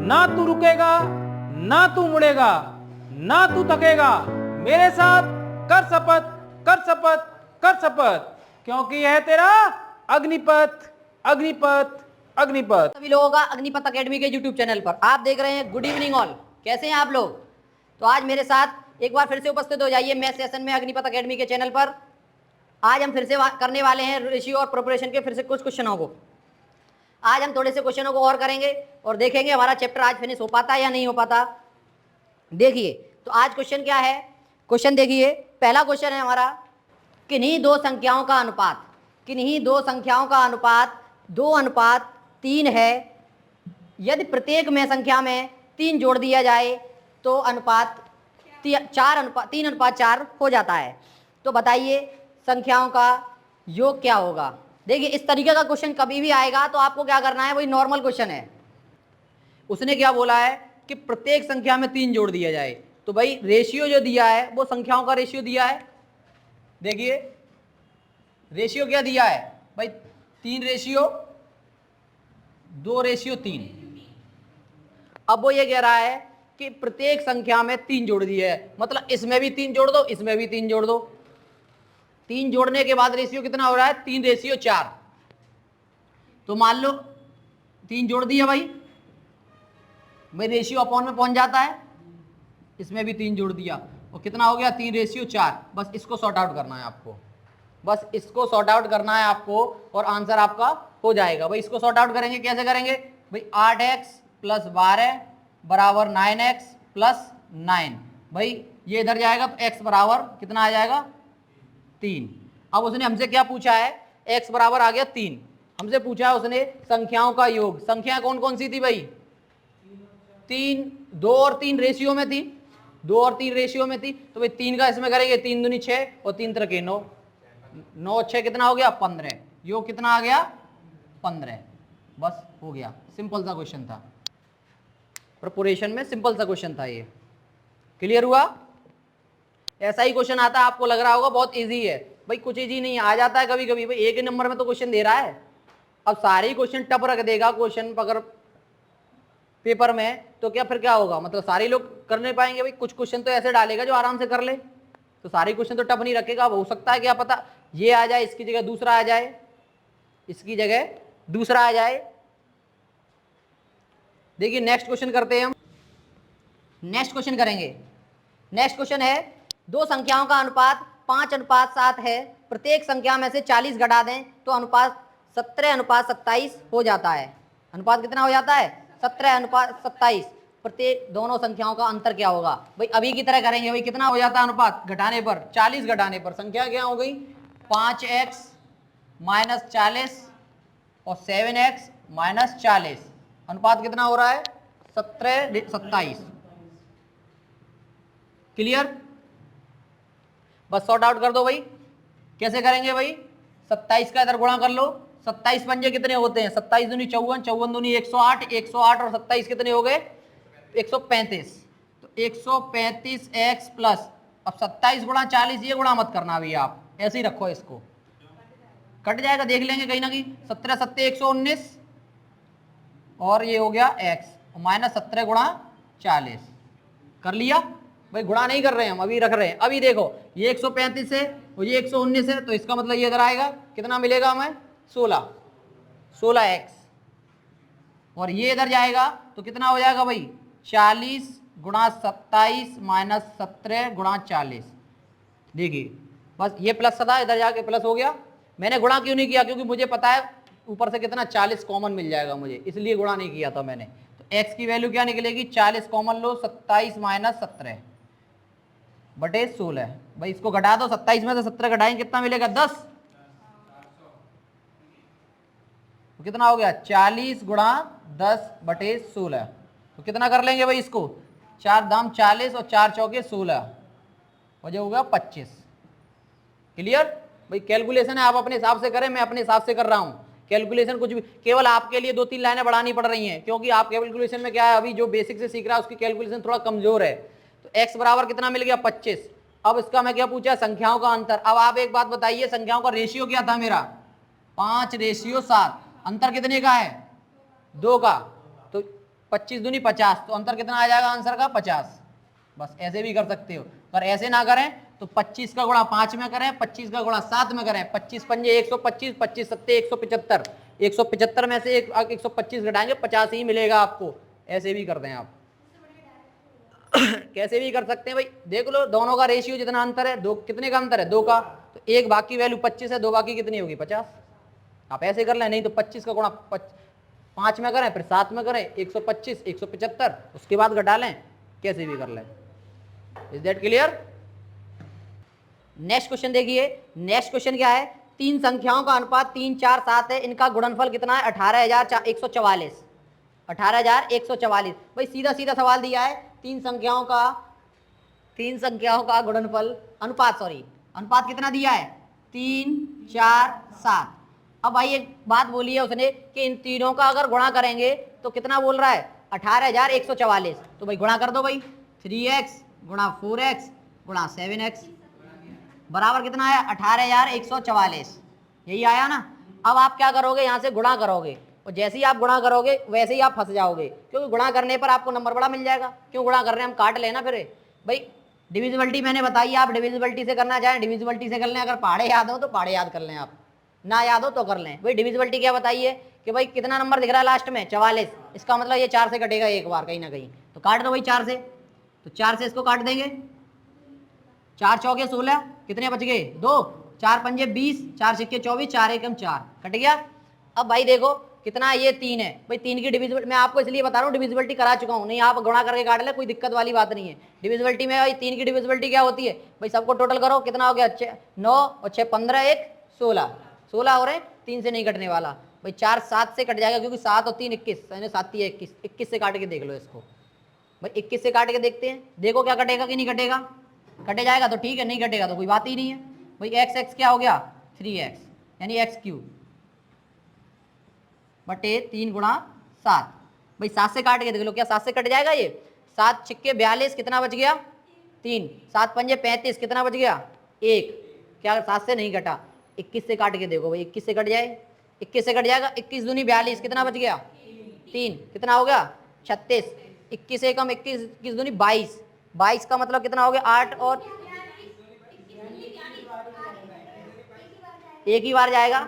ना तू रुकेगा, ना तू मुड़ेगा, ना तू थकेगा। मेरे साथ कर शपथ, कर शपथ, कर शपथ, क्योंकि यह तेरा अग्निपथ, अग्निपथ, अग्निपथ। सभी लोगों का अग्निपथ अकेडमी के यूट्यूब चैनल पर आप देख रहे हैं। गुड इवनिंग ऑल, कैसे हैं आप लोग? तो आज मेरे साथ एक बार फिर से उपस्थित हो जाइए मैथ सेशन में अग्निपथ अकेडमी के चैनल पर। आज हम फिर से करने वाले हैं रेशियो और प्रोपोर्शन के फिर से कुछ क्वेश्चनों को। आज हम थोड़े से क्वेश्चनों को और करेंगे और देखेंगे हमारा चैप्टर आज फिनिश हो पाता है या नहीं हो पाता। देखिए तो आज क्वेश्चन क्या है। क्वेश्चन देखिए, पहला क्वेश्चन है हमारा, किन्हीं दो संख्याओं का अनुपात, किन्हीं दो संख्याओं का अनुपात 2:3 है। यदि प्रत्येक में संख्या में 3 जोड़ दिया जाए तो अनुपात 3:4 हो जाता है। तो बताइए संख्याओं का योग क्या होगा। देखिए इस तरीके का क्वेश्चन कभी भी आएगा तो आपको क्या करना है, वही नॉर्मल क्वेश्चन है। उसने क्या बोला है कि प्रत्येक संख्या में 3 जोड़ दिया जाए, तो भाई रेशियो जो दिया है वो संख्याओं का रेशियो दिया है। देखिए रेशियो क्या दिया है भाई, 3:2:3। अब वो ये कह रहा है कि प्रत्येक संख्या में 3 जोड़ दिए है, मतलब इसमें भी 3 जोड़ दो, इसमें भी 3 जोड़ दो। 3 जोड़ने के बाद रेशियो कितना हो रहा है, 3:4। तो मान लो 3 जोड़ दिया भाई रेशियो अपॉन में पहुंच जाता है। इसमें भी 3 जोड़ दिया और कितना हो गया, 3:4। बस इसको सॉर्ट आउट करना है आपको, बस इसको सॉर्ट आउट करना है आपको और आंसर आपका हो जाएगा। भाई इसको सॉर्ट आउट करेंगे, कैसे करेंगे भाई, 8x + 12 बराबर 9x + 9। भाई ये इधर जाएगा तो x बराबर कितना आ जाएगा, 3। अब उसने हमसे क्या पूछा है, x बराबर आ गया 3। हमसे पूछा है उसने संख्याओं का योग। संख्या कौन कौन सी थी भाई, 3, 2 और 3 रेशियो में थी, 2 और 3 रेशियो में थी। तो भाई 3 का इसमें करेंगे, 3 दूनी 6 और 3 त्रिके 9, 9 6 कितना हो गया, 15। योग कितना आ गया, 15। बस हो गया, सिंपल सा क्वेश्चन था, प्रोपोर्शन में सिंपल सा क्वेश्चन था ये। क्लियर हुआ। ऐसा ही क्वेश्चन आता है, आपको लग रहा होगा बहुत इजी है, भाई कुछ इजी नहीं आ जाता है कभी कभी। भाई एक ही नंबर में तो क्वेश्चन दे रहा है, अब सारे ही क्वेश्चन टफ रख देगा क्वेश्चन अगर पेपर में, तो क्या फिर क्या होगा, मतलब सारे लोग कर नहीं पाएंगे। भाई कुछ क्वेश्चन तो ऐसे डालेगा जो आराम से कर ले, तो सारे क्वेश्चन तो टफ नहीं रखेगा। अब हो सकता है क्या पता ये आ जाए, इसकी जगह दूसरा आ जाए, इसकी जगह दूसरा आ जाए। देखिए नेक्स्ट क्वेश्चन करते हैं हम, नेक्स्ट क्वेश्चन करेंगे। नेक्स्ट क्वेश्चन है, दो संख्याओं का अनुपात 5:7 है। प्रत्येक संख्या में से 40 घटा दें तो अनुपात 17:27 हो जाता है। अनुपात कितना हो जाता है, 17:27। प्रत्येक दोनों संख्याओं का अंतर क्या होगा। भाई अभी की तरह करेंगे। भाई कितना हो जाता है अनुपात घटाने पर, 40 घटाने पर संख्या क्या हो गई, 5x - 40 और 7x - 40। अनुपात कितना हो रहा है, 17:27। क्लियर। बस सॉर्ट आउट कर दो भाई। कैसे करेंगे भाई, 27 का इधर गुणा कर लो, 27 पंजे कितने होते हैं, 27 दूनी 54, 54 दूनी 108, 108 और 27 कितने हो गए, 135। तो 135x प्लस, अब 27 गुणा 40, ये गुणा मत करना अभी, आप ऐसे ही रखो, इसको कट जाएगा, देख लेंगे कहीं ना कहीं। 17 7 119 और ये हो गया x - 17 गुणा 40 कर लिया। भाई गुणा नहीं कर रहे हैं हम, अभी रख रहे हैं। अभी देखो ये 135 है और ये 119 है, तो इसका मतलब ये इधर आएगा, कितना मिलेगा हमें, 16x। और ये इधर जाएगा तो कितना हो जाएगा भाई, 40 गुणा 27 - 17 गुणा 40। देखिए बस ये प्लस था, इधर जाके प्लस हो गया। मैंने गुणा क्यों नहीं किया, क्योंकि मुझे पता है ऊपर से कितना 40 कॉमन मिल जाएगा मुझे, इसलिए गुणा नहीं किया था मैंने। तो x की वैल्यू क्या निकलेगी, 40 कॉमन लो, 27 - 17 बटे 16। भाई इसको घटा दो, 27 में से 17 घटाएंगे कितना मिलेगा, 10। तो कितना हो गया, 40 गुणा 10 बटे 16। तो कितना कर लेंगे भाई इसको, 4 दाम 40 और 4 चौके 16 हो जाएगा 25। क्लियर। भाई कैलकुलेशन है, आप अपने हिसाब से करें, मैं अपने हिसाब से कर रहा हूं। कैलकुलेशन कुछ भी, केवल आपके लिए 2-3 लाइनें बढ़ानी पड़ रही हैं, क्योंकि आप कैलकुलेशन में क्या है, अभी जो बेसिक से सीख रहा है उसकी कैलकुलेशन थोड़ा कमजोर है। तो x बराबर कितना मिल गया, 25। अब इसका मैं क्या पूछा, संख्याओं का अंतर। अब आप एक बात बताइए, संख्याओं का रेशियो क्या था मेरा, 5:7। अंतर कितने का है, 2 का। तो 25 दूनी 50, तो अंतर कितना आ जाएगा आंसर का 50। बस ऐसे भी कर सकते हो। अगर ऐसे ना करें तो 25 का गुणा 5 में करें, 25 का गुणा 7 में करें, 25 पंजे 125, 25 सत्ते 175, 175 में से 125 घटाएंगे 50 ही मिलेगा आपको। ऐसे भी कर दें आप कैसे भी कर सकते हैं भाई। देख लो दोनों का रेशियो जितना अंतर है, दो कितने का अंतर है, 2 का, तो एक भाग की वैल्यू 25 है, 2 भाग की कितनी होगी 50। आप ऐसे कर लें, नहीं तो 25 का गुणा 5 में करें, फिर 7 में करें, 125, 175, उसके बाद घटा लें, कैसे भी कर लें। Is that clear? Next question देखिए। नेक्स्ट क्वेश्चन क्या है, तीन संख्याओं का अनुपात 3, 4, 7 है, इनका गुणनफल कितना है 18,144। 18,144 भाई सीधा सीधा सवाल दिया है। तीन संख्याओं का गुणनफल अनुपात कितना दिया है 3, 4, 7। अब भाई एक बात बोली है उसने कि इन तीनों का अगर गुणा करेंगे तो कितना बोल रहा है 18,144। तो भाई गुणा कर दो भाई, 3x गुणा 4x गुणा 7x बराबर कितना आया 18,144। यही आया ना। अब आप क्या करोगे, यहाँ से गुणा करोगे, और जैसे ही आप गुणा करोगे वैसे ही आप फंस जाओगे, क्योंकि गुणा करने पर आपको नंबर बड़ा मिल जाएगा। क्यों गुणा कर रहे हैं, हम काट लेना फिर भाई। डिविजिबिलिटी मैंने बताई, आप डिविजिबिलिटी से करना चाहें डिविजिबिलिटी से कर लें, अगर पहाड़े याद हो तो पहाड़े याद कर लें, आप ना याद हो तो कर लें। भाई डिविजिबिलिटी क्या बताइए कि भाई कितना नंबर दिख रहा है लास्ट में 44, इसका मतलब ये 4 से कटेगा एक बार कहीं ना कहीं, तो काट दो भाई 4 से। तो 4 से इसको काट देंगे, 4 चौके 16, कितने बच गए 2, 4 पंजे 20, 4 सिक्के 24, 4 एकम 4, कट गया। अब भाई देखो कितना, ये 3 है भाई, 3 की डिविजिबिलिटी मैं आपको इसलिए बता रहा हूँ, डिविजिबिलिटी करा चुका हूँ, नहीं आप गुणा करके काट ले, कोई दिक्कत वाली बात नहीं है। डिविजिबिलिटी में भाई 3 की डिविजिबिलिटी क्या होती है भाई, सबको टोटल करो कितना हो गया 9 और 6 15 1 16, 16 हो रहे, 3 से नहीं कटने वाला भाई, 4 7 से कट जाएगा, क्योंकि 7 और 3 21, 7 3 21, 21 से काट के देख लो इसको भाई, 21 से काट के देखते हैं, देखो क्या कटेगा कि नहीं कटेगा। कटे जाएगा तो ठीक है, नहीं कटेगा तो कोई बात ही नहीं है भाई। x क्या हो गया 3x, यानी x³ बटे 3 गुणा 7 भाई, 7 से काट के देख लो, क्या 7 से कट जाएगा ये, 7 छिक्के 42, कितना बच गया 3, 7 पंजे 35, कितना बच गया 1, क्या 7 से नहीं कटा। 21 से काट के देखो भाई, 21 से कट जाए, 21 से कट जाएगा, 21 दूनी 42, कितना बच गया 3, कितना हो गया 36, 21 से कम 21, 21 दूनी 22, 22 का मतलब कितना हो गया 8 और एक ही बार जाएगा,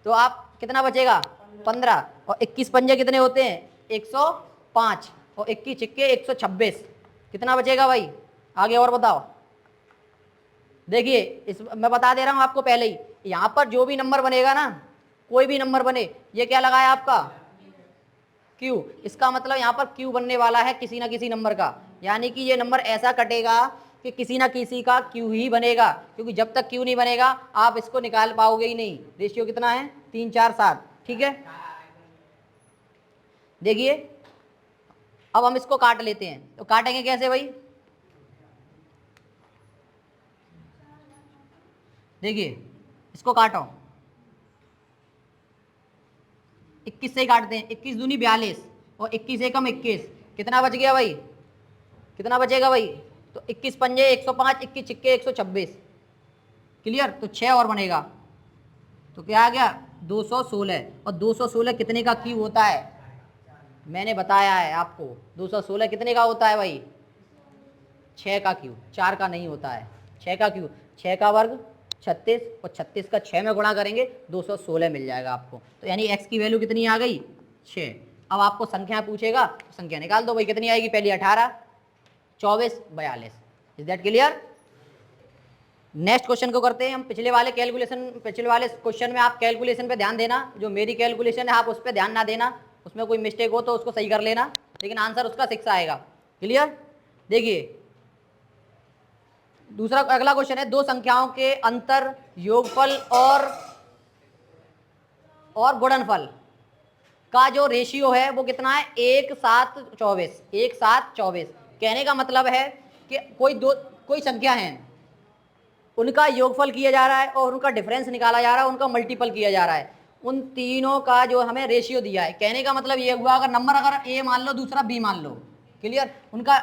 तो आप कितना बचेगा 15, और 21 पंजे कितने होते हैं 105, और 21 छिक्के 126, कितना बचेगा भाई, आगे और बताओ। देखिए इस मैं बता दे रहा हूँ आपको पहले ही, यहाँ पर जो भी नंबर बनेगा ना, कोई भी नंबर बने, ये क्या लगाया आपका Q, इसका मतलब यहाँ पर Q बनने वाला है किसी ना किसी नंबर का, यानी कि ये नंबर ऐसा कटेगा कि किसी ना किसी का Q ही बनेगा, क्योंकि जब तक Q नहीं बनेगा आप इसको निकाल पाओगे ही नहीं। रेशियो कितना है 3, 4, 7, ठीक है। देखिए अब हम इसको काट लेते हैं, तो काटेंगे कैसे भाई, देखिए इसको काटो, 21 से ही काटते हैं, 21 दूनी 42 और 21 एकम 21, कितना बच गया भाई, कितना बचेगा भाई, तो 21 पंजे 105, 21 छिक्के 126, क्लियर। तो 6 और बनेगा, तो क्या आ गया 216, और 216 कितने का क्यूब होता है, मैंने बताया है आपको, 216 कितने का होता है भाई 6 का क्यूब, 4 का नहीं होता है, 6 का क्यूब, 6 का वर्ग 36, और 36 का 6 में गुणा करेंगे 216 मिल जाएगा आपको। तो यानी x की वैल्यू कितनी आ गई 6। अब आपको संख्या पूछेगा, संख्या निकाल दो भाई, कितनी आएगी, पहली 18, 24, 42। Is that clear. Next question को करते हैं हम। पिछले वाले क्वेश्चन में आप कैलकुलेशन पे ध्यान देना, जो मेरी कैलकुलेशन है आप उस पर ध्यान ना देना, उसमें कोई मिस्टेक हो तो उसको सही कर लेना, लेकिन आंसर उसका 6 आएगा, क्लियर। देखिए दूसरा अगला क्वेश्चन है, दो संख्याओं के अंतर योगफल और गुणनफल का जो रेशियो है वो कितना है 1:7:24, 1:7:24। कहने का मतलब है कि कोई संख्या है, उनका योगफल किया जा रहा है और उनका डिफरेंस निकाला जा रहा है, उनका मल्टीपल किया जा रहा है, उन तीनों का जो हमें रेशियो दिया है। कहने का मतलब ये हुआ, अगर नंबर अगर ए मान लो दूसरा बी मान लो, क्लियर, उनका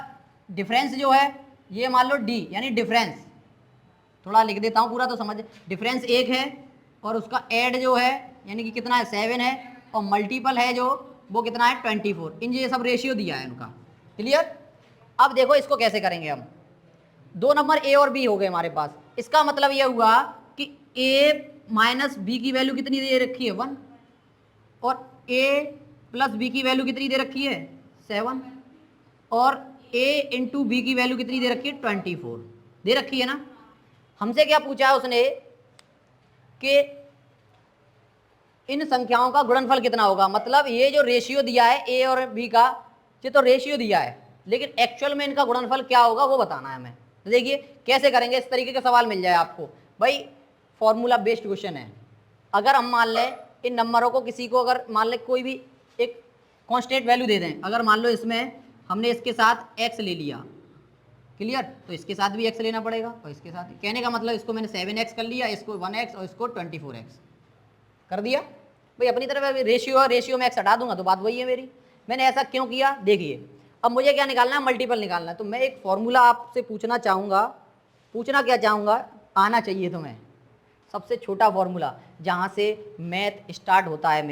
डिफरेंस जो है ये मान लो डी, यानी डिफरेंस, थोड़ा लिख देता हूँ पूरा तो समझ, डिफरेंस 1 है और उसका ऐड जो है यानी कि कितना है 7 है, और मल्टीपल है जो वो कितना है 24। इन ये सब रेशियो दिया है उनका। क्लियर। अब देखो इसको कैसे करेंगे हम। दो नंबर ए और बी हो गए हमारे पास। इसका मतलब ये हुआ कि ए माइनस बी की वैल्यू कितनी दे रखी है 1 और ए प्लस बी की वैल्यू कितनी दे रखी है 7 और ए इंटू बी की वैल्यू कितनी दे रखी है 24 दे रखी है ना। हमसे क्या पूछा है उसने कि इन संख्याओं का गुणनफल कितना होगा। मतलब ये जो रेशियो दिया है ए और बी का, ये तो रेशियो दिया है, लेकिन एक्चुअल में इनका गुणनफल क्या होगा वो बताना है हमें। तो देखिए कैसे करेंगे, इस तरीके का सवाल मिल जाए आपको। भाई फॉर्मूला बेस्ड क्वेश्चन है। अगर हम मान लें इन नंबरों को, किसी को अगर मान लें कोई भी एक कांस्टेंट वैल्यू दे दें, अगर मान लो इसमें हमने इसके साथ x ले लिया, क्लियर, तो इसके साथ भी x लेना पड़ेगा और इसके साथ ही। कहने का मतलब इसको मैंने 7x कर लिया, इसको 1x और इसको 24x कर दिया। भाई अपनी तरफ रेशियो है, रेशियो में x हटा दूंगा तो बात वही है मेरी। मैंने ऐसा क्यों किया देखिए। अब मुझे क्या निकालना है, मल्टीपल निकालना है। तो मैं एक फॉर्मूला आपसे पूछना चाहूँगा, पूछना क्या चाहूँगा, आना चाहिए तुम्हें। सबसे छोटा फॉर्मूला जहाँ से मैथ स्टार्ट होता है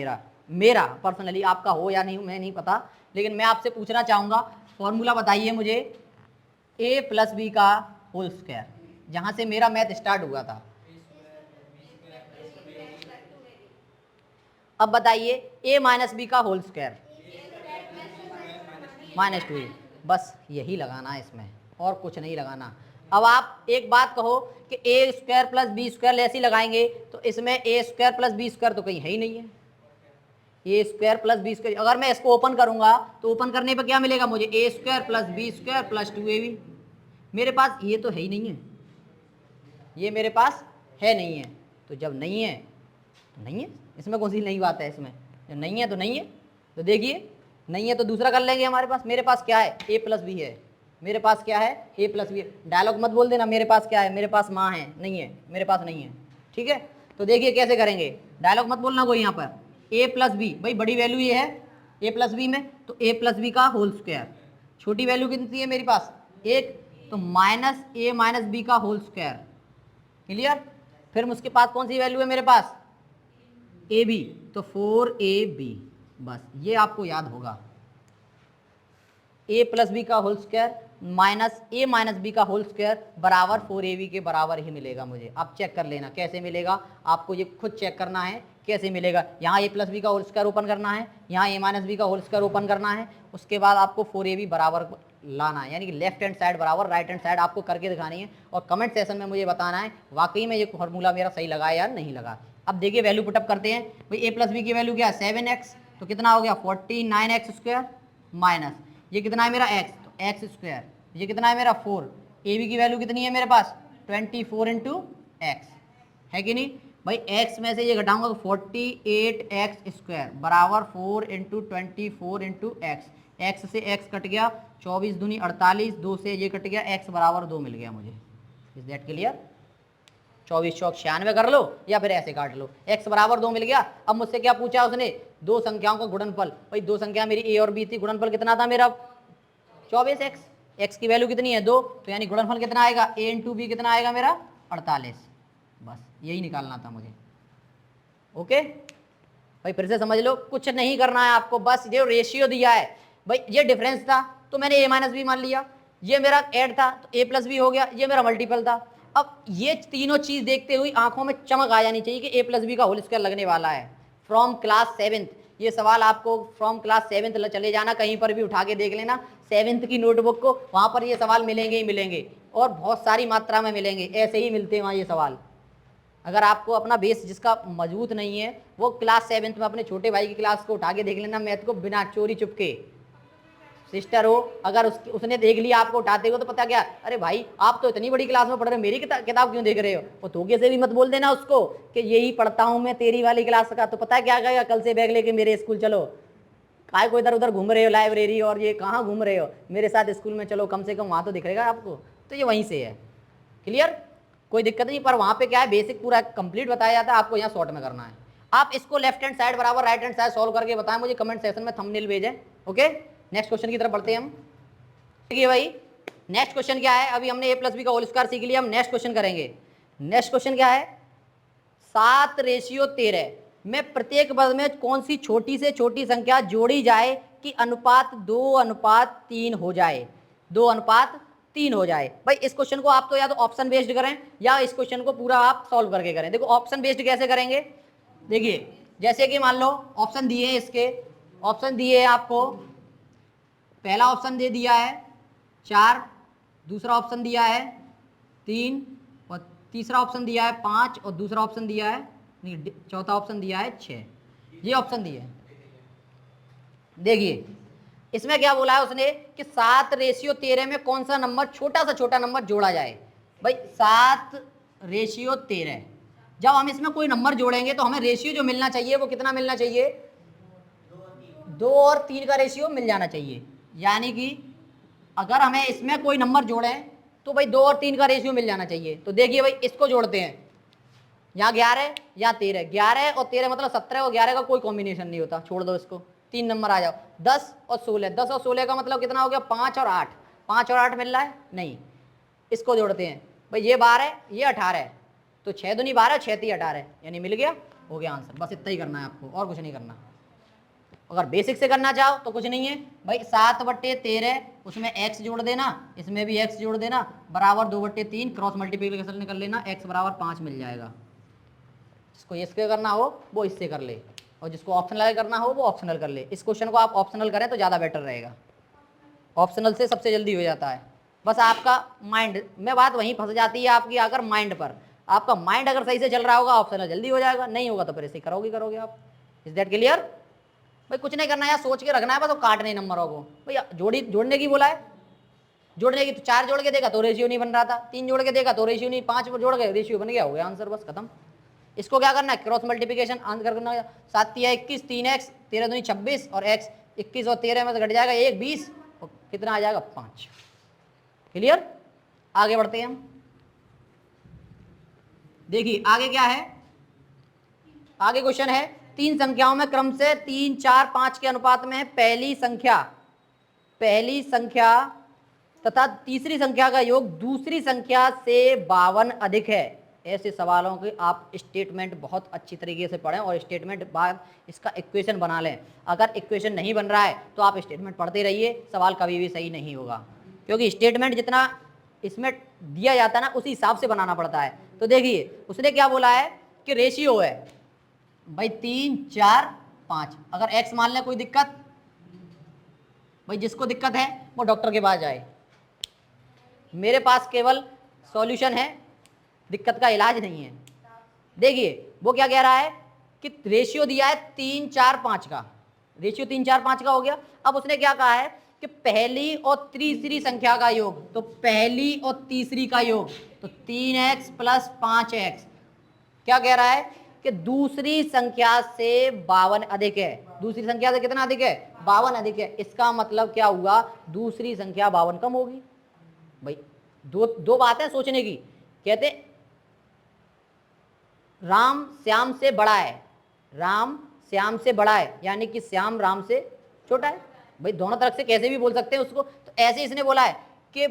मेरा पर्सनली, आपका हो या नहीं मैं नहीं पता, लेकिन मैं आपसे पूछना चाहूँगा फॉर्मूला बताइए मुझे a प्लस बी का होल स्क्वायर, जहाँ से मेरा मैथ स्टार्ट हुआ था। अब बताइए a माइनस बी का होल स्क्वायर -2a, बस यही लगाना है इसमें और कुछ नहीं लगाना। अब आप एक बात कहो कि ए स्क्वायर प्लस बी स्क्वायर ऐसे ही लगाएंगे तो इसमें ए स्क्वायर प्लस बी स्क्वायर तो कहीं है ही नहीं है। ए स्क्वायर प्लस बी स्क्वायर, अगर मैं इसको ओपन करूंगा तो ओपन करने पर क्या मिलेगा मुझे, A square plus B square plus 2ab। मेरे पास ये तो है ही नहीं है, ये मेरे पास है नहीं है। तो जब नहीं है तो नहीं है, इसमें कौन सी नई बात है इसमें, जब नहीं है तो नहीं है। तो देखिए नहीं है तो दूसरा कर लेंगे हमारे पास। मेरे पास क्या है, ए प्लस बी है, मेरे पास क्या है, ए प्लस बी। डायलॉग मत बोल देना मेरे पास क्या है, मेरे पास माँ है, नहीं है, मेरे पास नहीं है, ठीक है। तो देखिए कैसे करेंगे, डायलॉग मत बोलना कोई यहाँ पर। ए प्लस बी, भाई बड़ी वैल्यू ये है ए प्लस बी में, तो ए प्लस बी का होल स्क्वायर। छोटी वैल्यू कितनी है मेरे पास 1, तो माइनस ए माइनस बी का होल स्क्वायर। क्लियर। फिर उसके पास कौन सी वैल्यू है मेरे पास, ए बी, तो 4ab। बस ये आपको याद होगा, ए प्लस बी का होल स्क्वायर माइनस ए माइनस बी का होल स्क्वायर बराबर 4ab के बराबर ही मिलेगा मुझे। आप चेक कर लेना कैसे मिलेगा, आपको ये खुद चेक करना है कैसे मिलेगा। यहाँ ए प्लस बी का होल स्क्वायर ओपन करना है, यहाँ ए माइनस बी का होल स्क्वायर ओपन करना है, उसके बाद आपको 4ab बराबर लाना है, यानी कि लेफ्ट हैंड साइड बराबर राइट हैंड साइड आपको करके दिखानी है और कमेंट सेशन में मुझे बताना है वाकई में ये फॉर्मूला मेरा सही लगा या नहीं लगा। अब देखिए वैल्यू पुटअप करते हैं। भाई ए प्लस बी की वैल्यू क्या है 7x, तो कितना हो गया 49x स्क्वायर माइनस ये कितना है मेरा x, तो x स्क्वायर, ये कितना है मेरा 4। ए बी की वैल्यू कितनी है मेरे पास 24 इंटू एक्स, है कि नहीं भाई। x में से ये घटाऊंगा तो 48x स्क्वायर बराबर 4 इंटू 24 इंटू एक्स। एक्स से x कट गया, 24 दूनी 48, 2 से ये कट गया, x बराबर 2 मिल गया मुझे। Is that clear. 24 चौक 96 कर लो या फिर ऐसे काट लो, x बराबर 2 मिल गया। अब मुझसे क्या पूछा उसने, दो संख्याओं का गुणनफल। भाई दो संख्या मेरी a और b थी, गुणनफल कितना था मेरा 24x, x की वैल्यू कितनी है 2, तो यानी गुणनफल कितना आएगा a इंटू बी कितना आएगा मेरा 48। बस यही निकालना था मुझे। ओके भाई फिर से समझ लो, कुछ नहीं करना है आपको, बस ये रेशियो दिया है। भाई ये डिफरेंस था तो मैंने a माइनस बी मान लिया, ये मेरा ऐड था तो a प्लस बी हो गया, ये मेरा मल्टीपल था। अब ये तीनों चीज देखते हुए आंखों में चमक आ जानी चाहिए कि ए प्लस बी का होल स्क्वायर लगने वाला है। फ्रॉम क्लास 7th ये सवाल आपको फ्रॉम क्लास 7th चले जाना, कहीं पर भी उठा के देख लेना 7th की नोटबुक को, वहाँ पर ये सवाल मिलेंगे ही मिलेंगे और बहुत सारी मात्रा में मिलेंगे, ऐसे ही मिलते हैं वहाँ ये सवाल। अगर आपको अपना बेस जिसका मजबूत नहीं है वो क्लास 7th में अपने छोटे भाई की क्लास को उठा के देख लेना मैथ को, बिना चोरी चुपके। सिस्टर हो अगर उसने देख लिया आपको उठाते हो तो पता क्या, अरे भाई आप तो इतनी बड़ी क्लास में पढ़ रहे हो, मेरी किताब क्यों देख रहे हो। वो धोखे से भी मत बोल देना उसको कि यही पढ़ता हूँ मैं तेरी वाली क्लास का, तो पता है क्या कहेगा, कल से बैग लेके मेरे स्कूल चलो। काय को इधर उधर घूम रहे हो लाइब्रेरी और ये कहाँ घूम रहे हो, मेरे साथ स्कूल में चलो, कम से कम वहाँ तो दिख रहेगा आपको। तो ये वहीं से है, क्लियर, कोई दिक्कत नहीं। पर वहाँ पे क्या है, बेसिक पूरा कंप्लीट बताया जाता है, आपको यहाँ शॉर्ट में करना है। आप इसको लेफ्ट हैंड साइड बराबर राइट हैंड साइड सॉल्व करके बताएं मुझे कमेंट सेक्शन में, थंबनेल भेजें। ओके नेक्स्ट क्वेश्चन की तरफ बढ़ते हैं हम। देखिए भाई नेक्स्ट क्वेश्चन क्या है, अभी हमने ए प्लस बी का होल स्क्वायर सीख लिया, हम नेक्स्ट क्वेश्चन करेंगे। नेक्स्ट क्वेश्चन क्या है, 7:13 में प्रत्येक पद में कौन सी छोटी से छोटी संख्या जोड़ी जाए कि अनुपात 2:3 हो जाए, 2:3 हो जाए। भाई इस क्वेश्चन को आप तो या तो ऑप्शन बेस्ड करें या इस क्वेश्चन को पूरा आप सॉल्व करके करें। देखो ऑप्शन बेस्ड कैसे करेंगे, देखिए जैसे कि मान लो ऑप्शन दिए हैं, इसके ऑप्शन दिए हैं आपको, पहला ऑप्शन दे दिया है 4, दूसरा ऑप्शन दिया है 3 और तीसरा ऑप्शन दिया है 5 और दूसरा ऑप्शन दिया है नहीं, चौथा ऑप्शन दिया है 6। ये ऑप्शन दिए हैं। देखिए इसमें क्या बोला है उसने कि 7:13 में कौन सा नंबर छोटा सा छोटा नंबर जोड़ा जाए। भाई 7:13, जब हम इसमें कोई नंबर जोड़ेंगे तो हमें रेशियो जो मिलना चाहिए वो कितना मिलना चाहिए, 2 और 3 का रेशियो मिल जाना चाहिए। यानी कि अगर हमें इसमें कोई नंबर जोड़ें तो भाई 2 और 3 का रेशियो मिल जाना चाहिए। तो देखिए भाई इसको जोड़ते हैं, यहाँ 11 यहाँ 13, 11 और 13 मतलब 17 और 11 का कोई कॉम्बिनेशन नहीं होता, छोड़ दो इसको, 3 नंबर आ जाओ। 10 और 16, 10 और 16 का मतलब कितना हो गया, 5 और 8, 5 और 8 मिल रहा है नहीं, इसको जोड़ते हैं भाई, ये 12 ये 18, तो 6 दूनी 12 6 3 18, यानी मिल गया, हो गया आंसर। बस इतना ही करना है आपको और कुछ नहीं करना। अगर बेसिक से करना चाहो तो कुछ नहीं है भाई, 7/13 उसमें x जोड़ देना, इसमें भी x जोड़ देना, बराबर 2/3, क्रॉस मल्टीप्लिकेशन निकल लेना, x बराबर 5 मिल जाएगा। जिसको इसके करना हो वो इससे कर ले और जिसको ऑप्शनल करना हो वो ऑप्शनल कर ले। इस क्वेश्चन को आप ऑप्शनल करें तो ज़्यादा बेटर रहेगा, ऑप्शनल से सबसे जल्दी हो जाता है। बस आपका माइंड में बात वहीं फंस जाती है आपकी, अगर माइंड पर आपका माइंड अगर सही से चल रहा होगा ऑप्शनल जल्दी हो जाएगा, नहीं होगा तो फिर ऐसे करोगे आप। Is that clear? भाई कुछ नहीं करना है, सोच के रखना है बस, वो काटने नंबरों को। भैया जोड़ने की बोला है, जोड़ने की, तो 4 जोड़ के देखा तो रेशियो नहीं बन रहा था, 3 जोड़ के देखा तो रेशियो नहीं, 5 जोड़ के रेशियो बन गया, हो गया आंसर, बस खत्म। इसको क्या करना है, क्रॉस मल्टीप्लिकेशन आंसर करना है। 7 × 21 3x, 13 दूनी 26 और x 21 और 13 में से घट जाएगा 1 20 और कितना आ जाएगा 5। क्लियर? आगे बढ़ते हैं हम। देखिए आगे क्या है, आगे क्वेश्चन है 3 संख्याओं में क्रम से 3 4 5 के अनुपात में पहली संख्या तथा तीसरी संख्या का योग दूसरी संख्या से 52 अधिक है। ऐसे सवालों के आप स्टेटमेंट बहुत अच्छी तरीके से पढ़ें और स्टेटमेंट बाद इसका इक्वेशन बना लें। अगर इक्वेशन नहीं बन रहा है तो आप स्टेटमेंट पढ़ते रहिए, सवाल कभी भी सही नहीं होगा, क्योंकि स्टेटमेंट जितना इसमें दिया जाता है ना उसी हिसाब से बनाना पड़ता है। तो देखिए उसने क्या बोला है कि रेशियो है भाई 3 4 5, अगर x मान लें, कोई दिक्कत? भाई जिसको दिक्कत है वो डॉक्टर के पास जाए, मेरे पास केवल सॉल्यूशन है, दिक्कत का इलाज नहीं है। देखिए वो क्या कह रहा है कि रेशियो दिया है 3 4 5 का, रेशियो 3 4 5 का हो गया। अब उसने क्या कहा है कि पहली और तीसरी संख्या का योग, तो पहली और तीसरी का योग तो 3x + 5x, क्या कह रहा है कि दूसरी संख्या से 52 अधिक है। दूसरी संख्या से कितना अधिक है, 52 अधिक है। इसका मतलब क्या हुआ, दूसरी संख्या 52 कम होगी। भाई दो बातें सोचने की। कहते राम श्याम से बड़ा है, राम श्याम से बड़ा है, यानी कि श्याम राम से छोटा है। भाई दोनों तरफ से कैसे भी बोल सकते हैं उसको। तो ऐसे इसने बोला है कि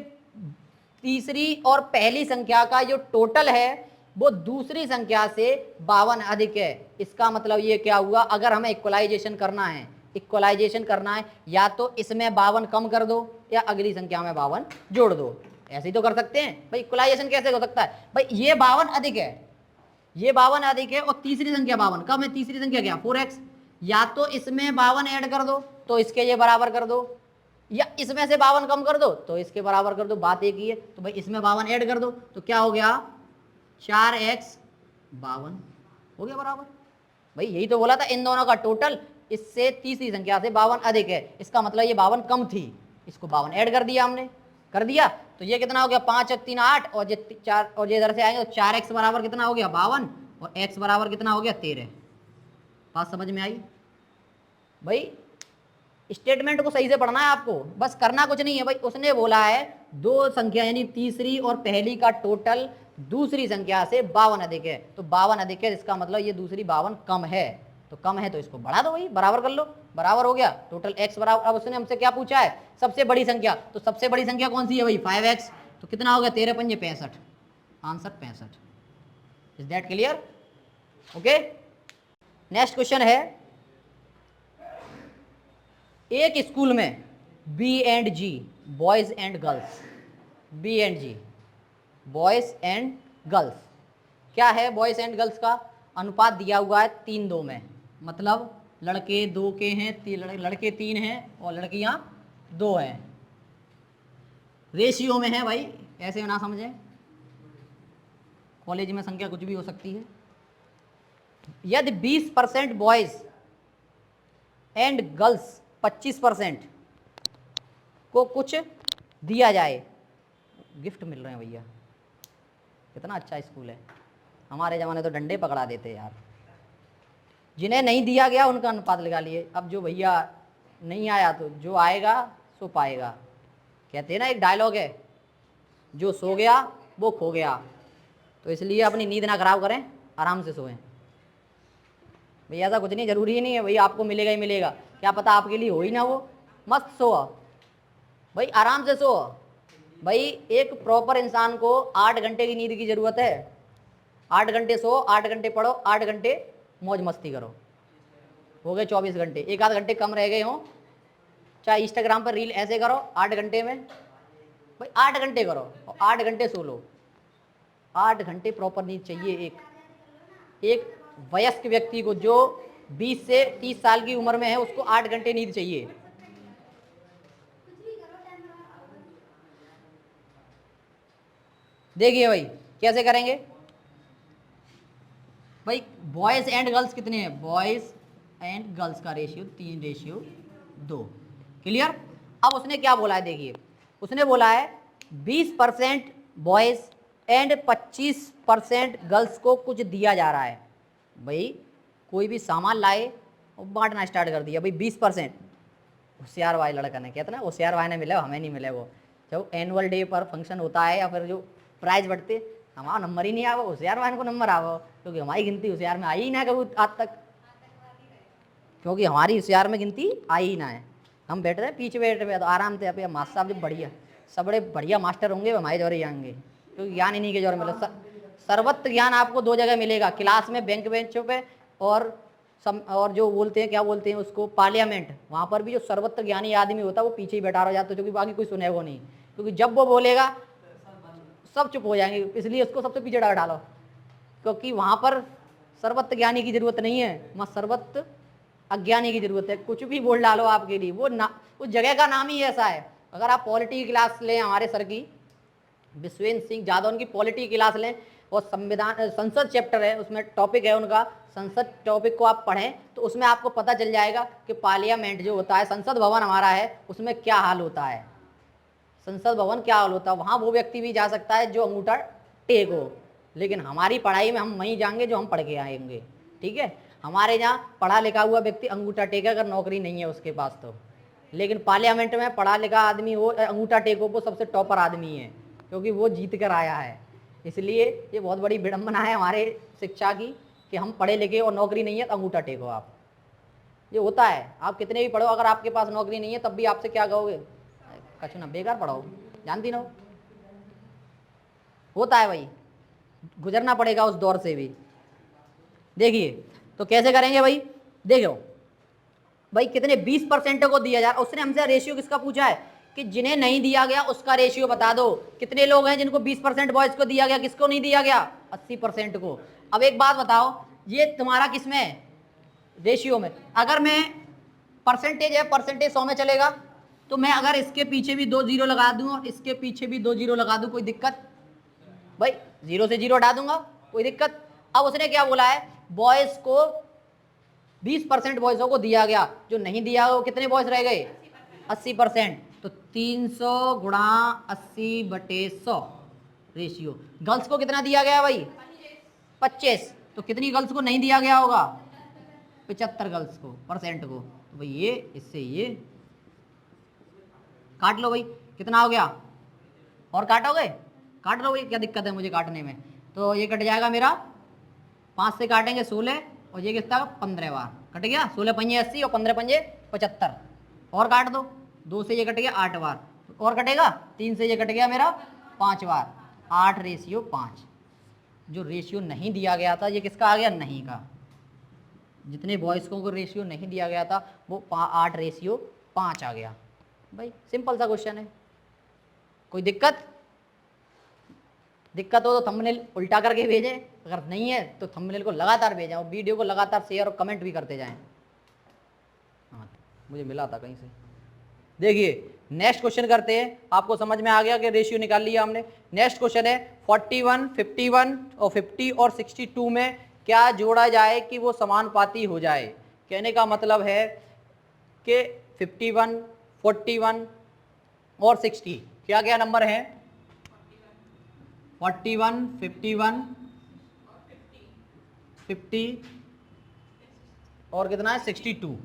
तीसरी और पहली संख्या का जो टोटल है वो दूसरी संख्या से 52 अधिक है। इसका मतलब ये क्या हुआ, अगर हमें इक्वलाइजेशन करना है, या तो इसमें 52 कम कर दो या अगली संख्या में 52 जोड़ दो, ऐसे ही तो कर सकते हैं। भाई इक्वलाइजेशन कैसे हो सकता है, भाई ये 52 अधिक है, ये 52 अधिक है और तीसरी संख्या 52 कम है, तीसरी संख्या क्या 4x, या तो इसमें 52 ऐड कर दो तो इसके ये बराबर कर दो, या इसमें से 52 कम कर दो तो इसके बराबर कर दो, बात एक ही है। तो भाई इसमें 52 ऐड कर दो तो क्या हो गया 4x 52 हो गया बराबर। भाई यही तो बोला था, इन दोनों का टोटल इससे तीसरी संख्या से 52 अधिक है, इसका मतलब ये 52 कम थी, इसको 52 ऐड कर दिया हमने, कर दिया तो ये कितना हो गया 5 और 3 8 और ये 4 और ये इधर से आएंगे तो 4x बराबर कितना हो गया 52 और x बराबर कितना हो गया 13। बात समझ में आई? भाई स्टेटमेंट को सही से पढ़ना है आपको, बस करना कुछ नहीं है। भाई उसने बोला है दो संख्या यानी तीसरी और पहली का टोटल दूसरी संख्या से 52 अधिक है, तो 52 अधिक है, इसका मतलब ये दूसरी 52 कम है, तो कम है तो इसको बढ़ा दो, भाई बराबर कर लो, बराबर हो गया टोटल x बराबर। अब उसने हमसे क्या पूछा है, सबसे बड़ी संख्या, तो सबसे बड़ी संख्या कौन सी है भाई 5x, तो कितना हो गया 13 × 5 = 65, answer 65। Is that clear? Okay next question है, एक स्कूल में B and G, boys and girls, B and G, boys and girls, क्या है बॉयज एंड गर्ल्स का अनुपात दिया हुआ है 3:2 में, मतलब लड़के 2 के हैं, लड़के 3 हैं और लड़कियां 2 हैं, रेशियो में है भाई, ऐसे ना समझें, कॉलेज में संख्या कुछ भी हो सकती है। यदि 20% बॉयज एंड गर्ल्स 25% को कुछ दिया जाए, गिफ्ट मिल रहे हैं भैया, कितना अच्छा स्कूल है, हमारे ज़माने तो डंडे पकड़ा देते यार। जिन्हें नहीं दिया गया उनका अनुपात लगा लिए, अब जो भैया नहीं आया तो जो आएगा सो पाएगा, कहते हैं ना एक डायलॉग है, जो सो गया वो खो गया, तो इसलिए अपनी नींद ना खराब करें, आराम से सोएं भैया। ऐसा कुछ नहीं, जरूरी ही नहीं है भैया आपको मिलेगा ही मिलेगा, क्या पता आपके लिए हो ही ना वो, मस्त सो भाई, आराम से सो भाई। एक प्रॉपर इंसान को 8 घंटे की नींद की ज़रूरत है, 8 घंटे सो, 8 घंटे पढ़ो, 8 घंटे मौज मस्ती करो, हो गए 24 घंटे, एक आध घंटे कम रह गए हों, चाहे इंस्टाग्राम पर रील ऐसे करो 8 घंटे में, भाई 8 घंटे करो और 8 घंटे सो लो, 8 घंटे प्रॉपर नींद चाहिए। एक वयस्क व्यक्ति को जो 20 से 30 साल की उम्र में है उसको 8 घंटे नींद चाहिए। देखिए भाई कैसे करेंगे भाई, बॉयज एंड गर्ल्स कितने हैं, बॉयज एंड गर्ल्स का रेशियो 3:2, क्लियर। अब उसने क्या बोला है, देखिए उसने बोला है 20% बॉयज एंड 25% गर्ल्स को कुछ दिया जा रहा है। भाई कोई भी सामान लाए और बांटना स्टार्ट कर दिया, भाई 20%, होशियार भाई लड़का ने, कहते ना होशियार भाई ने मिले हमें नहीं मिले, वो जब एनुअल डे पर फंक्शन होता है या फिर जो प्राइज बढ़ते, हमारा नंबर ही नहीं आवा, होशियार भाई को नंबर आवा, क्योंकि हमारी गिनती होशियार में आई ही ना कभी आज तक, क्योंकि हमारी होशियार में गिनती आई ही ना है। हम बैठ रहे पीछे बैठ रहे तो आराम से, अपने मास्टर साहब जब बढ़िया सब बड़े बढ़िया मास्टर होंगे हमारे जोरे आएंगे, क्योंकि ज्ञान इन्हीं के जोरे मिले। सर्वत्र ज्ञान आपको 2 जगह मिलेगा, क्लास में, बैंक बेंचों पे, और जो बोलते हैं क्या बोलते हैं उसको, पार्लियामेंट, वहाँ पर भी जो सर्वत्र ज्ञानी आदमी होता है वो पीछे ही बैठा रह जाता है, क्योंकि बाकी कोई सुनेगा नहीं, क्योंकि जब वो बोलेगा सब चुप हो जाएंगे, इसलिए उसको सबसे पीछे डालो, क्योंकि वहाँ पर सर्वत्र ज्ञानी की जरूरत नहीं है, वहाँ सर्वत्र अज्ञानी की जरूरत है, कुछ भी बोल डालो आपके लिए, वो उस जगह का नाम ही ऐसा है। अगर आप पॉलिटी की क्लास लें हमारे सर की, विश्वेंद्र सिंह यादव, उनकी पॉलिटी की क्लास लें और संसद चैप्टर है उसमें टॉपिक है उनका, संसद टॉपिक को आप पढ़ें तो उसमें आपको पता चल जाएगा कि पार्लियामेंट जो होता है, संसद भवन हमारा है, उसमें क्या हाल होता है, संसद भवन क्या हाल होता है। वहाँ वो व्यक्ति भी जा सकता है जो अंगूठा टेक हो, लेकिन हमारी पढ़ाई में हम वहीं जाएंगे जो हम पढ़ के आएंगे, ठीक है। हमारे यहाँ पढ़ा लिखा हुआ व्यक्ति अंगूठा टेके अगर नौकरी नहीं है उसके पास तो, लेकिन पार्लियामेंट में पढ़ा लिखा आदमी हो, अंगूठा टेको, वो सबसे टॉपर आदमी है, क्योंकि वो जीत कर आया है। इसलिए ये बहुत बड़ी विडंबना है हमारे शिक्षा की कि हम पढ़े लिखे और नौकरी नहीं है तो अंगूठा टेको आप, ये होता है। आप कितने भी पढ़ो, अगर आपके पास नौकरी नहीं है तब भी आपसे क्या कहोगे, कछु ना, बेकार पढ़ाओ, जानती ना हो, होता है भाई, गुजरना पड़ेगा उस दौर से भी। देखिए तो कैसे करेंगे भाई, देखो भाई कितने 20% को दिया जा रहा, उसने हमसे रेशियो किसका पूछा है कि जिन्हें नहीं दिया गया उसका रेशियो बता दो। कितने लोग हैं जिनको 20% बॉयज को दिया गया, किसको नहीं दिया गया, 80% को। अब एक बात बताओ, ये तुम्हारा किसमें है, रेशियो में। अगर मैं परसेंटेज है, परसेंटेज 100 में चलेगा, तो मैं अगर इसके पीछे भी 2 जीरो लगा दूं और इसके पीछे भी 2 जीरो लगा दूं, कोई दिक्कत, भाई 0 से 0 हटा दूंगा, कोई दिक्कत। अब उसने क्या बोला है, बॉयज को 20% बॉयजों को दिया गया, जो नहीं दिया वो कितने बॉयज रह गए, 80%, तो 300 गुणा 80/100 रेशियो। गर्ल्स को कितना दिया गया भाई, 25, तो कितनी गर्ल्स को नहीं दिया गया होगा, 75 गर्ल्स को, परसेंट को। तो भाई ये इससे ये काट लो भाई, कितना हो गया, और काटोगे, काट लो भाई, क्या दिक्कत है मुझे काटने में। तो ये कट जाएगा मेरा, 5 से काटेंगे 16 और ये कितना 15 बार कट गया, 16 पंजे 80 और 15 पंजे 75, और काट दो, 2 से ये कट गया 8 बार, और कटेगा 3 से ये कट गया मेरा 5 बार, 8/5। जो रेशियो नहीं दिया गया था ये किसका आ गया, नहीं का। जितने बॉयस्कों को रेशियो नहीं दिया गया था वो 8:5 आ गया। भाई सिंपल सा क्वेश्चन है, कोई दिक्कत हो तो थंबनेल उल्टा करके भेजें, अगर नहीं है तो थंबनेल को लगातार भेजें और वीडियो को लगातार शेयर और कमेंट भी करते जाएं। हाँ मुझे मिला था कहीं से। देखिए नेक्स्ट क्वेश्चन करते हैं, आपको समझ में आ गया कि रेशियो निकाल लिया हमने। नेक्स्ट क्वेश्चन है 41, 51 और 50 और 62 में क्या जोड़ा जाए कि वो समानुपाती हो जाए। कहने का मतलब है कि 51, 41 और 60 क्या क्या नंबर हैं? 41, 51, 50 और कितना है 62।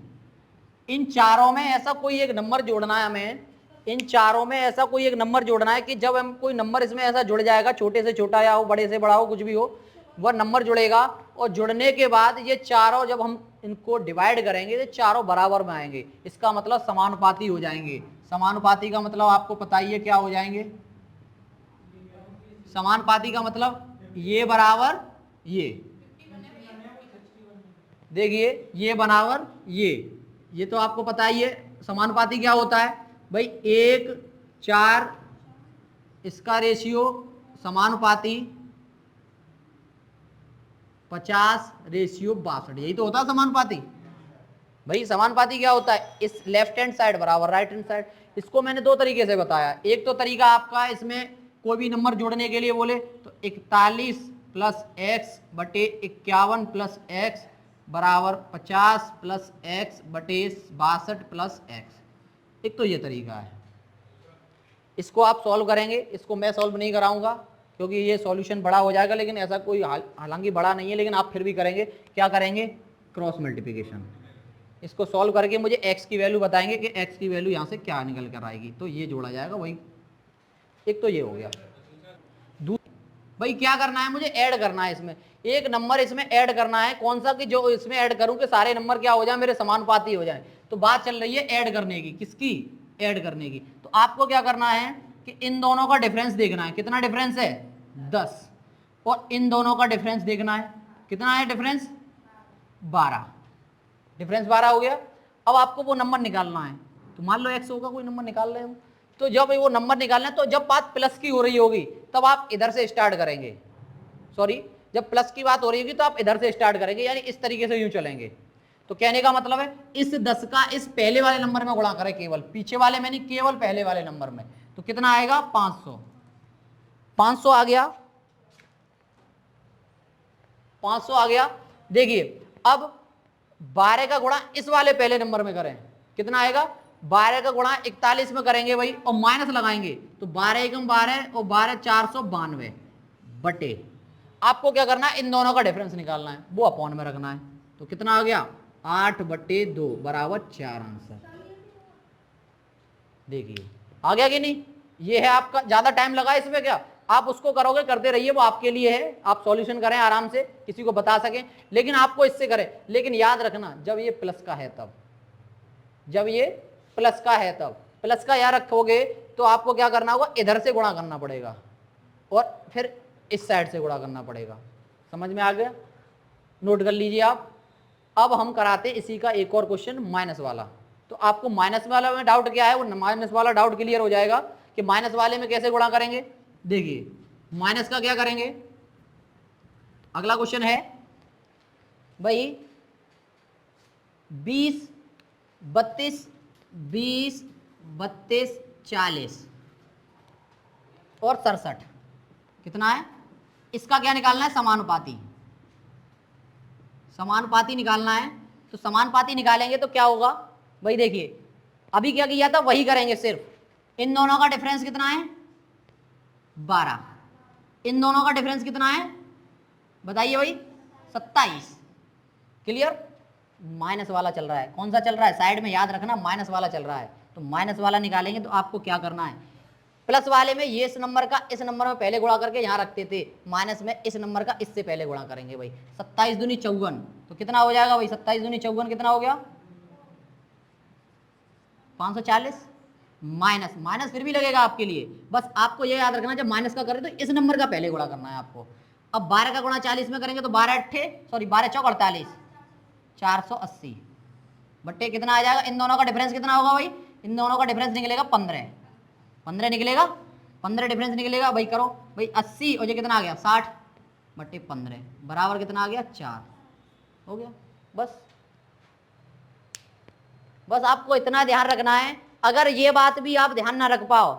इन चारों में ऐसा कोई एक नंबर जोड़ना है हमें, इन चारों में ऐसा कोई एक नंबर जोड़ना है कि जब हम कोई नंबर इसमें ऐसा जुड़ जाएगा, छोटे से छोटा या हो बड़े से बड़ा हो कुछ भी हो, वह नंबर जुड़ेगा और जुड़ने के बाद ये चारों जब हम इनको डिवाइड करेंगे तो चारों बराबर में आएंगे, इसका मतलब समानुपाती हो जाएंगे। समानुपाती का मतलब आपको पता ही है क्या हो जाएंगे। समानुपाती का मतलब ये बराबर ये, देखिए ये बराबर ये तो आपको पता ही है। समानुपाती क्या होता है भाई, 1:4 इसका रेशियो समानुपाती 50:62, यही तो होता है समानुपाती। भाई समानुपाती क्या होता है, इस लेफ्ट हैंड साइड बराबर राइट हैंड साइड। इसको मैंने दो तरीके से बताया, एक तो तरीका आपका इसमें कोई भी नंबर जोड़ने के लिए बोले तो 41 + x बटे 51 + x बराबर 50 + x बटे 62 + x। एक तो ये तरीका है, इसको आप सॉल्व करेंगे। इसको मैं सॉल्व नहीं कराऊंगा क्योंकि ये सॉल्यूशन बड़ा हो जाएगा, लेकिन ऐसा कोई हालांकि बड़ा नहीं है, लेकिन आप फिर भी करेंगे। क्या करेंगे, क्रॉस मल्टीप्लिकेशन। इसको सॉल्व करके मुझे x की वैल्यू बताएंगे कि x की वैल्यू यहाँ से क्या निकल कर आएगी, तो ये जोड़ा जाएगा। वही एक तो ये हो गया। भाई क्या करना है, मुझे ऐड करना है, इसमें एक नंबर इसमें ऐड करना है। कौन सा कि जो इसमें ऐड करूं कि सारे नंबर क्या हो जाए, मेरे समानुपाती हो जाए। तो बात चल रही है ऐड करने की, किसकी, ऐड करने की। तो आपको क्या करना है कि इन दोनों का डिफरेंस देखना है। कितना डिफरेंस है, 10, और इन दोनों का डिफरेंस देखना है। कितना है डिफरेंस, 12। डिफरेंस 12 हो गया। अब आपको वो नंबर निकालना है। तो मान लो x होगा, कोई नंबर निकाल रहे हो, तो जब वो नंबर निकालना है तो जब बात प्लस की हो रही होगी तब आप इधर से स्टार्ट करेंगे। सॉरी, जब प्लस की बात हो रही होगी तो आप इधर से स्टार्ट करेंगे, यानी इस तरीके से यूं चलेंगे। तो कहने का मतलब है इस 10 का इस पहले वाले नंबर में गुणा करें, केवल पीछे वाले में नहीं, केवल पहले वाले नंबर में। तो कितना आएगा, 500। 500 आ गया, 500 आ गया। देखिए अब 12 का गुणा इस वाले पहले नंबर में करें, कितना आएगा, 12 का गुणा 41 में करेंगे भाई, और माइनस लगाएंगे। तो 12 एकम 12 और 12 492 बटे, आपको क्या करना है, इन दोनों का डिफरेंस निकालना है, वो अपॉन में रखना है। तो कितना आ गया, 8/2 बराबर 4 आंसर। देखिए आ गया कि नहीं। ये है आपका, ज्यादा टाइम लगा इसमें क्या, आप उसको करोगे, करते रहिए, वो आपके लिए है। आप सॉल्यूशन करें आराम से, किसी को बता सकें, लेकिन आपको इससे करें। लेकिन याद रखना जब ये प्लस का है तब, जब ये प्लस का है तब, प्लस का याद रखोगे तो आपको क्या करना होगा, इधर से गुणा करना पड़ेगा और फिर इस साइड से गुणा करना पड़ेगा। समझ में आ गया, नोट कर लीजिए आप। अब हम कराते इसी का एक और क्वेश्चन, माइनस वाला। तो आपको माइनस वाला में डाउट क्या है, वो माइनस वाला डाउट क्लियर हो जाएगा कि माइनस वाले में कैसे गुणा करेंगे। देखिए माइनस का क्या करेंगे, अगला क्वेश्चन है भाई 20, 32, 20, 32, 40 और 67 कितना है, इसका क्या निकालना है, समानुपाती। समानुपाती निकालना है। तो समानुपाती निकालेंगे तो क्या होगा भाई, देखिए अभी क्या किया था वही करेंगे, सिर्फ इन दोनों का डिफरेंस कितना है, 12। इन दोनों का डिफरेंस कितना है बताइए भाई, 27। क्लियर। माइनस वाला चल रहा है, कौन सा चल रहा है, साइड में याद रखना माइनस वाला चल रहा है। तो माइनस वाला निकालेंगे तो आपको क्या करना है, प्लस वाले में ये इस नंबर का इस नंबर में पहले गुणा करके यहाँ रखते थे, माइनस में इस नंबर का इससे पहले गुणा करेंगे भाई। 27 दूनी 54, तो कितना हो जाएगा भाई, 27 दूनी 54 कितना हो गया, 540। माइनस माइनस फिर भी लगेगा आपके लिए, बस आपको ये याद रखना जब माइनस का करें तो इस नंबर का पहले गुणा करना है आपको। अब 12 का गुणा 40 में करेंगे तो 12 चौक 48, 480 बट्टे कितना आ जाएगा, इन दोनों का डिफरेंस कितना होगा भाई, इन दोनों का डिफरेंस निकलेगा 15, 15 निकलेगा, 15 डिफरेंस निकलेगा भाई। करो भाई 80 और ये कितना आ गया 60 बट्टे 15 बराबर कितना आ गया 4, हो गया। बस आपको इतना ध्यान रखना है। अगर ये बात भी आप ध्यान ना रख पाओ,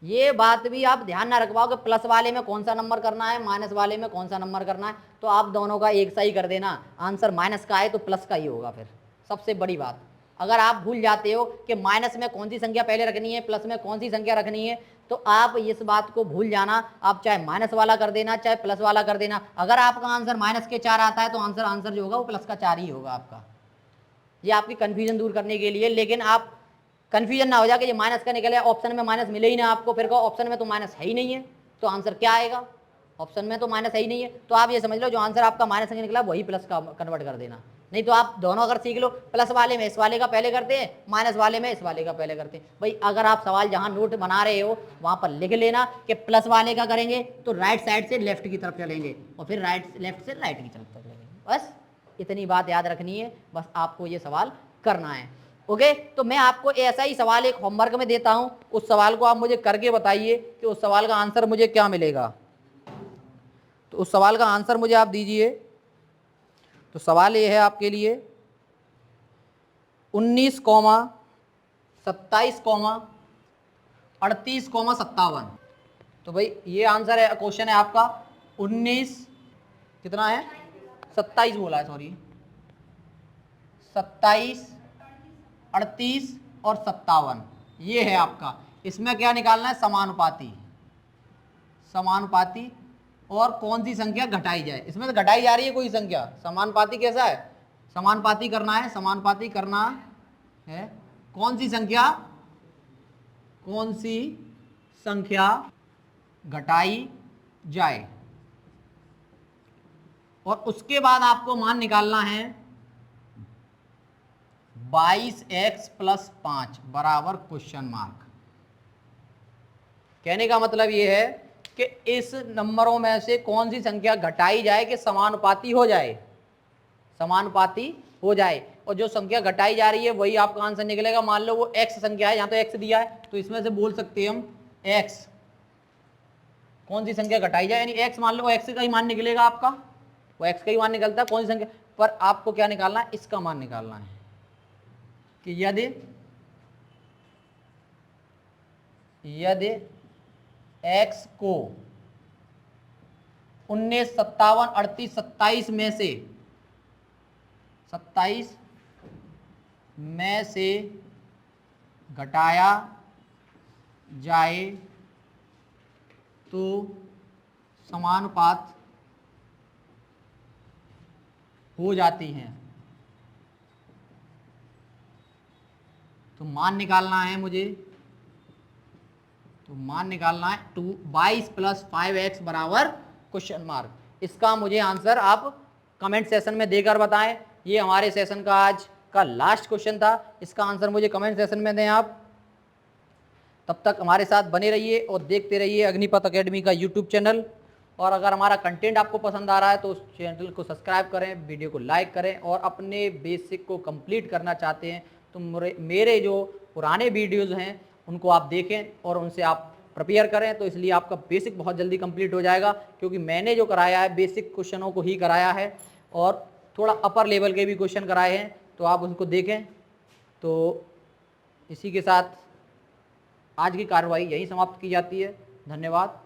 ये बात भी आप ध्यान ना रख पाओ कि प्लस वाले में कौन सा नंबर करना है, माइनस वाले में कौन सा नंबर करना है, तो आप दोनों का एक सा ही कर देना। आंसर माइनस का है तो प्लस का ही होगा। फिर सबसे बड़ी बात, अगर आप भूल जाते हो कि माइनस में कौन सी संख्या पहले रखनी है, प्लस में कौन सी संख्या रखनी है, तो आप इस बात को भूल जाना। आप चाहे माइनस वाला कर देना, चाहे प्लस वाला कर देना। अगर आपका आंसर माइनस के 4 आता है तो आंसर जो होगा वो प्लस का 4 ही होगा आपका। ये आपकी कन्फ्यूजन दूर करने के लिए। लेकिन आप कन्फ्यूजन ना हो जाए कि ये माइनस का निकले, ऑप्शन में माइनस मिले ही ना आपको, फिर कहो ऑप्शन में तो माइनस है ही नहीं है, तो आंसर क्या आएगा, ऑप्शन में तो माइनस है ही नहीं है। तो आप ये समझ लो जो आंसर आपका माइनस का निकला वही प्लस का कन्वर्ट कर देना। नहीं तो आप दोनों अगर सीख लो, प्लस वाले में इस वाले का पहले करते हैं, माइनस वाले में इस वाले का पहले करते हैं। भाई अगर आप सवाल जहां नोट बना रहे हो वहां पर लिख लेना कि प्लस वाले का करेंगे तो राइट साइड से लेफ्ट की तरफ चलेंगे और फिर लेफ्ट से राइट की तरफ चलेंगे। बस इतनी बात याद रखनी है, बस आपको ये सवाल करना है। ओके, तो मैं आपको ऐसा ही सवाल एक होमवर्क में देता हूं, उस सवाल को आप मुझे करके बताइए कि उस सवाल का आंसर मुझे क्या मिलेगा। तो उस सवाल का आंसर मुझे आप दीजिए। तो सवाल ये है आपके लिए 19, 27, 38, 57। तो भाई ये आंसर है, क्वेश्चन है आपका 19 कितना है 27 बोला है, सॉरी 27, 38 और 57 ये है आपका। इसमें क्या निकालना है, समानुपाती। समानुपाती और कौन सी संख्या घटाई जाए, इसमें तो घटाई जा रही है कोई संख्या। समानुपाती कैसा है, समानुपाती करना है, समानुपाती करना है कौन सी संख्या, कौन सी संख्या घटाई जाए, और उसके बाद आपको मान निकालना है 22x + 5 बराबर क्वेश्चन मार्क। कहने का मतलब ये है कि इस नंबरों में से कौन सी संख्या घटाई जाए कि समानुपाती हो जाए, समानुपाती हो जाए। और जो संख्या घटाई जा रही है वही आपका आंसर निकलेगा। मान लो वो x संख्या है, यहाँ तो x दिया है, तो इसमें से बोल सकते हैं हम x, कौन सी संख्या घटाई जाए, यानी x मान लो x का ही मान निकलेगा आपका, वो x का ही मान निकलता है, कौन सी संख्या पर आपको क्या निकालना है, इसका मान निकालना है कि यदि x को 19, 57, 38, 27 में से 27 में से घटाया जाए तो समानुपात हो जाती हैं। तो मान निकालना है मुझे, तो मान निकालना है 22 + 5x बराबर क्वेश्चन मार्क। इसका मुझे आंसर आप कमेंट सेशन में देकर बताएं। ये हमारे सेशन का आज का लास्ट क्वेश्चन था, इसका आंसर मुझे कमेंट सेशन में दें आप। तब तक हमारे साथ बने रहिए और देखते रहिए अग्निपथ एकेडमी का यूट्यूब चैनल। और अगर हमारा कंटेंट आपको पसंद आ रहा है तो उस चैनल को सब्सक्राइब करें, वीडियो को लाइक करें, और अपने बेसिक को कंप्लीट करना चाहते हैं तो मेरे जो पुराने वीडियोज़ हैं उनको आप देखें और उनसे आप प्रिपेयर करें। तो इसलिए आपका बेसिक बहुत जल्दी कंप्लीट हो जाएगा, क्योंकि मैंने जो कराया है बेसिक क्वेश्चनों को ही कराया है और थोड़ा अपर लेवल के भी क्वेश्चन कराए हैं, तो आप उनको देखें। तो इसी के साथ आज की कार्रवाई यहीं समाप्त की जाती है। धन्यवाद।